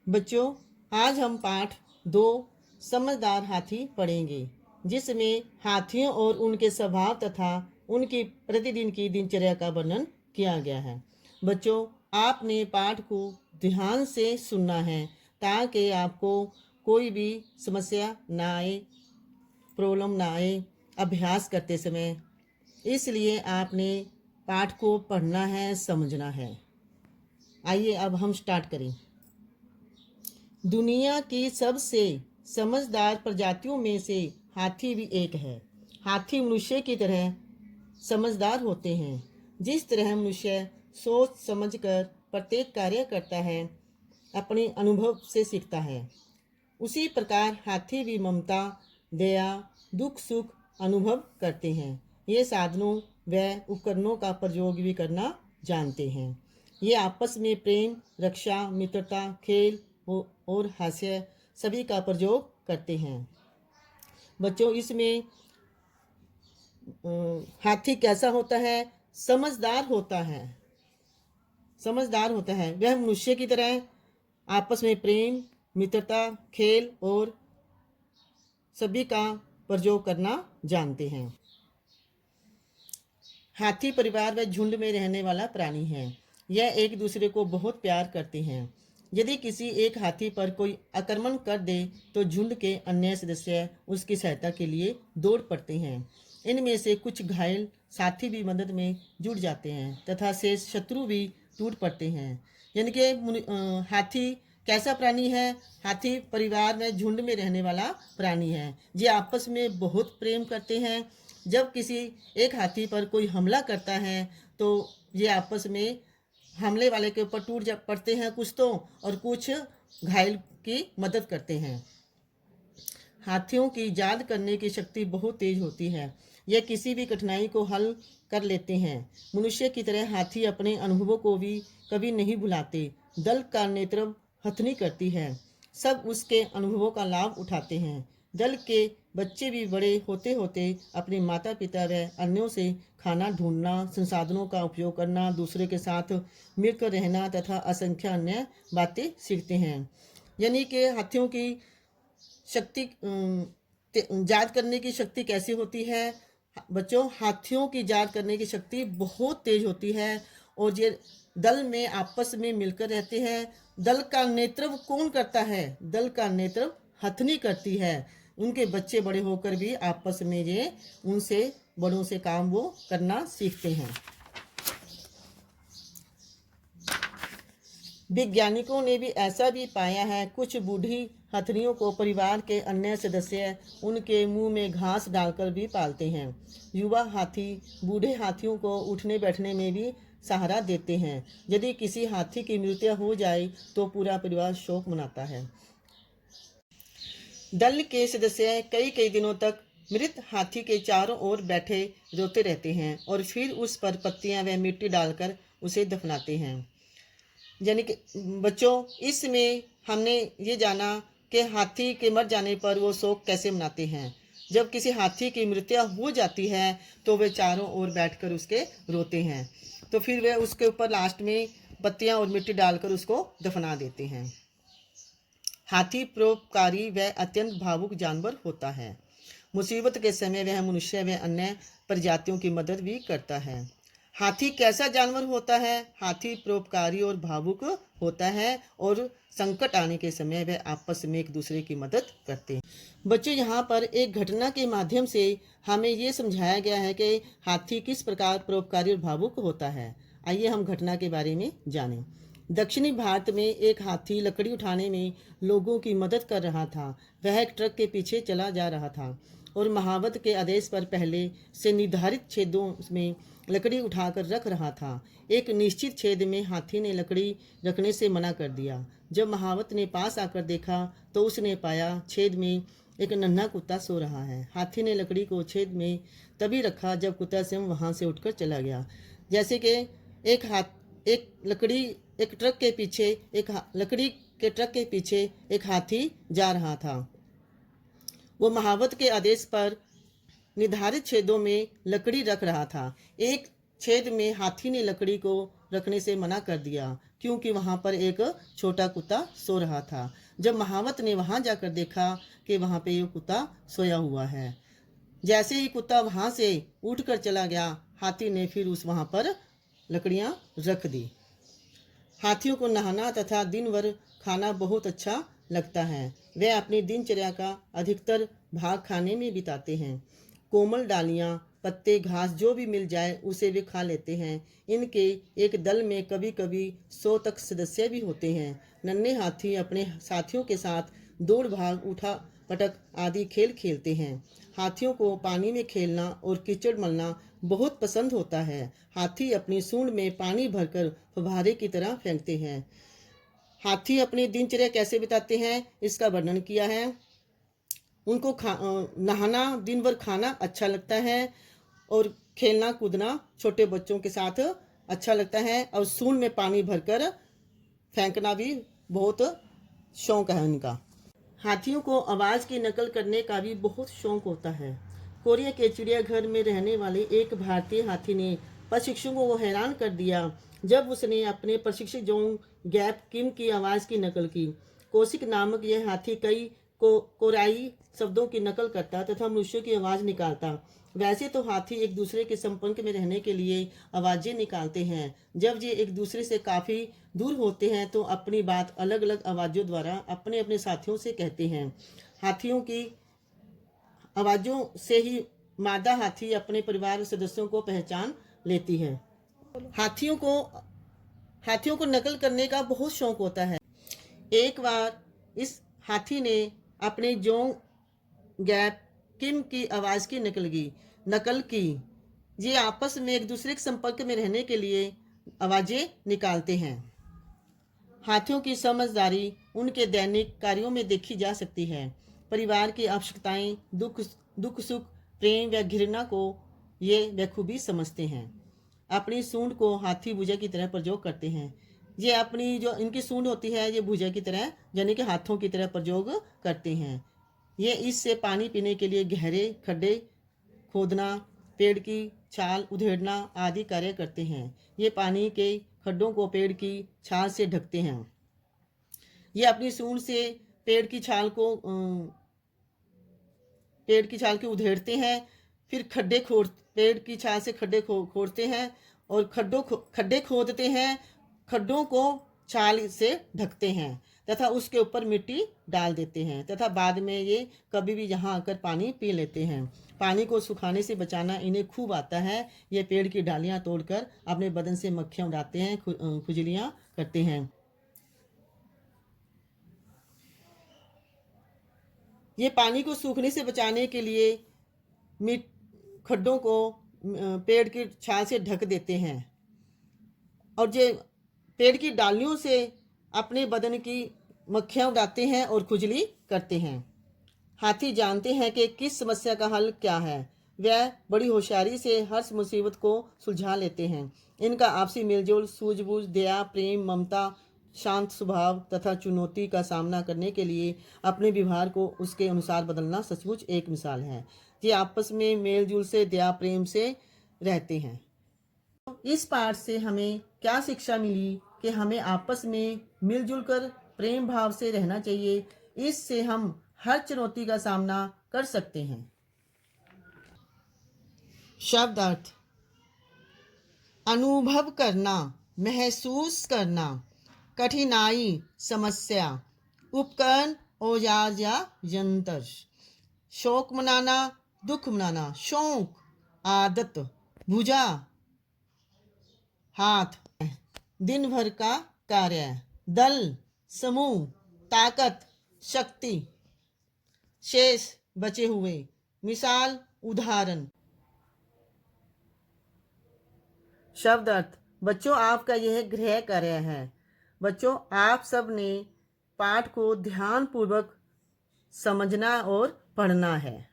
बच्चों, आज हम पाठ 2 समझदार हाथी पढ़ेंगे, जिसमें हाथियों और उनके स्वभाव तथा उनकी प्रतिदिन की दिनचर्या का वर्णन किया गया है। बच्चों, आपने पाठ को ध्यान से सुनना है ताकि आपको कोई भी समस्या ना आए, प्रॉब्लम ना आए अभ्यास करते समय। इसलिए आपने पाठ को पढ़ना है, समझना है। आइए अब हम स्टार्ट करें। दुनिया की सबसे समझदार प्रजातियों में से हाथी भी एक है। हाथी मनुष्य की तरह समझदार होते हैं। जिस तरह मनुष्य सोच समझकर प्रत्येक कार्य करता है, अपने अनुभव से सीखता है, उसी प्रकार हाथी भी ममता, दया, दुख सुख अनुभव करते हैं। ये साधनों व उपकरणों का प्रयोग भी करना जानते हैं। ये आपस में प्रेम, रक्षा, मित्रता, खेल और हास्य सभी का प्रयोग करते हैं। बच्चों, इसमें हाथी कैसा होता है? समझदार होता है। समझदार होता है। वह मनुष्य की तरह आपस में प्रेम, मित्रता, खेल और सभी का प्रयोग करना जानते हैं। हाथी परिवार व झुंड में रहने वाला प्राणी है। यह एक दूसरे को बहुत प्यार करते हैं। यदि किसी एक हाथी पर कोई आक्रमण कर दे तो झुंड के अन्य सदस्य उसकी सहायता के लिए दौड़ पड़ते हैं। इनमें से कुछ घायल साथी भी मदद में जुट जाते हैं तथा शेष शत्रु भी टूट पड़ते हैं। यानी कि हाथी कैसा प्राणी है? हाथी परिवार में झुंड में रहने वाला प्राणी है। ये आपस में बहुत प्रेम करते हैं। जब किसी एक हाथी पर कोई हमला करता है तो ये आपस में हमले वाले के ऊपर टूट पड़ते हैं कुछ तो, और कुछ घायल की मदद करते हैं। हाथियों की याद करने की शक्ति बहुत तेज होती है। यह किसी भी कठिनाई को हल कर लेते हैं। मनुष्य की तरह हाथी अपने अनुभवों को भी कभी नहीं भुलाते। दल का नेतृत्व हथनी करती है। सब उसके अनुभवों का लाभ उठाते हैं। दल के बच्चे भी बड़े होते होते अपने माता पिता व अन्यों से खाना ढूंढना, संसाधनों का उपयोग करना, दूसरे के साथ मिलकर रहना तथा असंख्य अन्य बातें सीखते हैं। यानी कि हाथियों की शक्ति, याद करने की शक्ति कैसी होती है? बच्चों, हाथियों की याद करने की शक्ति बहुत तेज होती है और ये दल में आपस में मिलकर रहते हैं। दल का नेतृत्व कौन करता है? दल का नेतृत्व हथनी करती है। उनके बच्चे बड़े होकर भी आपस में ये उनसे बड़ों से काम वो करना सीखते हैं। वैज्ञानिकों ने भी ऐसा भी पाया है, कुछ बूढ़ी हथनियों को परिवार के अन्य सदस्य उनके मुंह में घास डालकर भी पालते हैं। युवा हाथी बूढ़े हाथियों को उठने बैठने में भी सहारा देते हैं। यदि किसी हाथी की मृत्यु हो जाए तो पूरा परिवार शोक मनाता है। दल के सदस्य कई कई दिनों तक मृत हाथी के चारों ओर बैठे रोते रहते हैं और फिर उस पर पत्तियां व मिट्टी डालकर उसे दफनाते हैं। यानी कि बच्चों, इसमें हमने ये जाना कि हाथी के मर जाने पर वो शोक कैसे मनाते हैं। जब किसी हाथी की मृत्यु हो जाती है तो वे चारों ओर बैठकर उसके रोते हैं, तो फिर वे उसके ऊपर लास्ट में पत्तियां और मिट्टी डालकर उसको दफना देते हैं। हाथी परोपकारी व अत्यंत भावुक जानवर होता है। मुसीबत के समय वह मनुष्य व अन्य प्रजातियों की मदद भी करता है। हाथी कैसा जानवर होता है? हाथी परोपकारी और भावुक होता है और संकट आने के समय वह आपस में एक दूसरे की मदद करते हैं। बच्चों, यहाँ पर एक घटना के माध्यम से हमें ये समझाया गया है कि हाथी किस प्रकार परोपकारी और भावुक होता है। आइए हम घटना के बारे में जानें। दक्षिणी भारत में एक हाथी लकड़ी उठाने में लोगों की मदद कर रहा था। वह एक ट्रक के पीछे चला जा रहा था और महावत के आदेश पर पहले से निर्धारित छेदों में लकड़ी उठाकर रख रहा था। एक निश्चित छेद में हाथी ने लकड़ी रखने से मना कर दिया। जब महावत ने पास आकर देखा तो उसने पाया छेद में एक नन्हा कुत्ता सो रहा है। हाथी ने लकड़ी को छेद में तभी रखा जब कुत्ता स्वयं वहां से उठकर चला गया। जैसे कि एक ट्रक के पीछे लकड़ी के ट्रक के पीछे एक हाथी जा रहा था। वो महावत के आदेश पर निर्धारित छेदों में लकड़ी रख रहा था। एक छेद में हाथी ने लकड़ी को रखने से मना कर दिया। क्योंकि वहाँ पर एक छोटा कुत्ता सो रहा था। जब महावत ने वहाँ जाकर देखा कि वहाँ पे ये कुत्ता सोया हुआ है, जैसे ही कुत्ता वहाँ से उठकर चला गया, हाथी ने फिर उस वहाँ पर लकड़ियाँ रख दी। हाथियों को नहाना तथा दिन भर खाना बहुत अच्छा लगता है। वे अपनी दिनचर्या का अधिकतर भाग खाने में बिताते हैं। कोमल डालियाँ, पत्ते, घास जो भी मिल जाए उसे वे खा लेते हैं। इनके एक दल में कभी कभी 100 तक सदस्य भी होते हैं। नन्हे हाथी अपने साथियों के साथ दौड़ भाग, उठा पटक आदि खेल खेलते हैं। हाथियों को पानी में खेलना और कीचड़ मलना बहुत पसंद होता है। हाथी अपनी सूंड में पानी भरकर फव्वारे की तरह फेंकते हैं। हाथी अपनी दिनचर्या कैसे बिताते हैं इसका वर्णन किया है। उनको नहाना, दिन भर खाना अच्छा लगता है और खेलना कूदना छोटे बच्चों के साथ अच्छा लगता है, और सूंड में पानी भरकर फेंकना भी बहुत शौक है उनका। हाथियों को आवाज़ की नकल करने का भी बहुत शौक होता है। कोरिया के चिड़ियाघर में रहने वाले एक भारतीय हाथी ने प्रशिक्षकों को हैरान कर दिया जब उसने अपने प्रशिक्षक जोंग गैप किम की आवाज़ की नकल की। कोशिक नामक यह हाथी कई कोराई शब्दों की नकल करता तथा मनुष्यों की आवाज़ निकालता। वैसे तो हाथी एक दूसरे के संपर्क में रहने के लिए आवाज़ें निकालते हैं। जब ये एक दूसरे से काफ़ी दूर होते हैं तो अपनी बात अलग अलग आवाज़ों द्वारा अपने अपने साथियों से कहते हैं। हाथियों की आवाज़ों से ही मादा हाथी अपने परिवार सदस्यों को पहचान लेती है। हाथियों को नकल करने का बहुत शौक होता है। एक बार इस हाथी ने अपने जोंग गैप किम की आवाज़ की नकल की। ये आपस में एक दूसरे के संपर्क में रहने के लिए आवाज़ें निकालते हैं। हाथियों की समझदारी उनके दैनिक कार्यों में देखी जा सकती है। परिवार की आवश्यकताएं, दुख सुख, प्रेम व घृणा को ये बखूबी समझते हैं। अपनी सूंड को हाथी भुजा की तरह प्रयोग करते हैं। ये अपनी जो इनकी सूंड होती है ये भुजा की तरह यानी कि हाथों की तरह प्रयोग करते हैं। ये इससे पानी पीने के लिए गहरे खड्डे खोदना, पेड़ की छाल उधेड़ना आदि कार्य करते हैं। ये पानी के खड्डों को पेड़ की छाल से ढकते हैं। ये अपनी सूंड से पेड़ की छाल को उधेड़ते हैं, फिर पेड़ की छाल से खड्डे खोदते हैं और खड्डे खोदते हैं, खड्डों को छाल से ढकते हैं तथा उसके ऊपर मिट्टी डाल देते हैं तथा बाद में ये कभी भी यहाँ आकर पानी पी लेते हैं। पानी को सुखाने से बचाना इन्हें खूब आता है। ये पेड़ की डालियाँ तोड़कर अपने बदन से मक्खियाँ उड़ाते हैं, खुजलियाँ करते हैं। ये पानी को सूखने से बचाने के लिए खड्डों को पेड़ की छाल से ढक देते हैं और ये पेड़ की डालियों से अपने बदन की मक्खियाँ उड़ाते हैं और खुजली करते हैं। हाथी जानते हैं कि किस समस्या का हल क्या है। वह बड़ी होशियारी से हर मुसीबत को सुलझा लेते हैं। इनका आपसी मेलजोल, सूझबूझ, दया, प्रेम, ममता, शांत स्वभाव तथा चुनौती का सामना करने के लिए अपने व्यवहार को उसके अनुसार बदलना सचमुच एक मिसाल है। ये आपस में मेलजोल से, दया प्रेम से रहते हैं। इस पाठ से हमें क्या शिक्षा मिली कि हमें आपस में मिलजुल कर प्रेम भाव से रहना चाहिए। इससे हम हर चुनौती का सामना कर सकते हैं। शब्द अर्थ: अनुभव करना, महसूस करना, कठिनाई, समस्या, उपकरण, औजार या यंत्र, शौक मनाना, दुख मनाना, शौक, आदत, भुजा, हाथ, दिन भर का कार्य, दल, समूह, ताकत, शक्ति, शेष, बचे हुए, मिसाल, उदाहरण। शब्द अर्थ: बच्चों, आपका यह गृह कार्य है। बच्चों, आप सब ने पाठ को ध्यान पूर्वक समझना और पढ़ना है।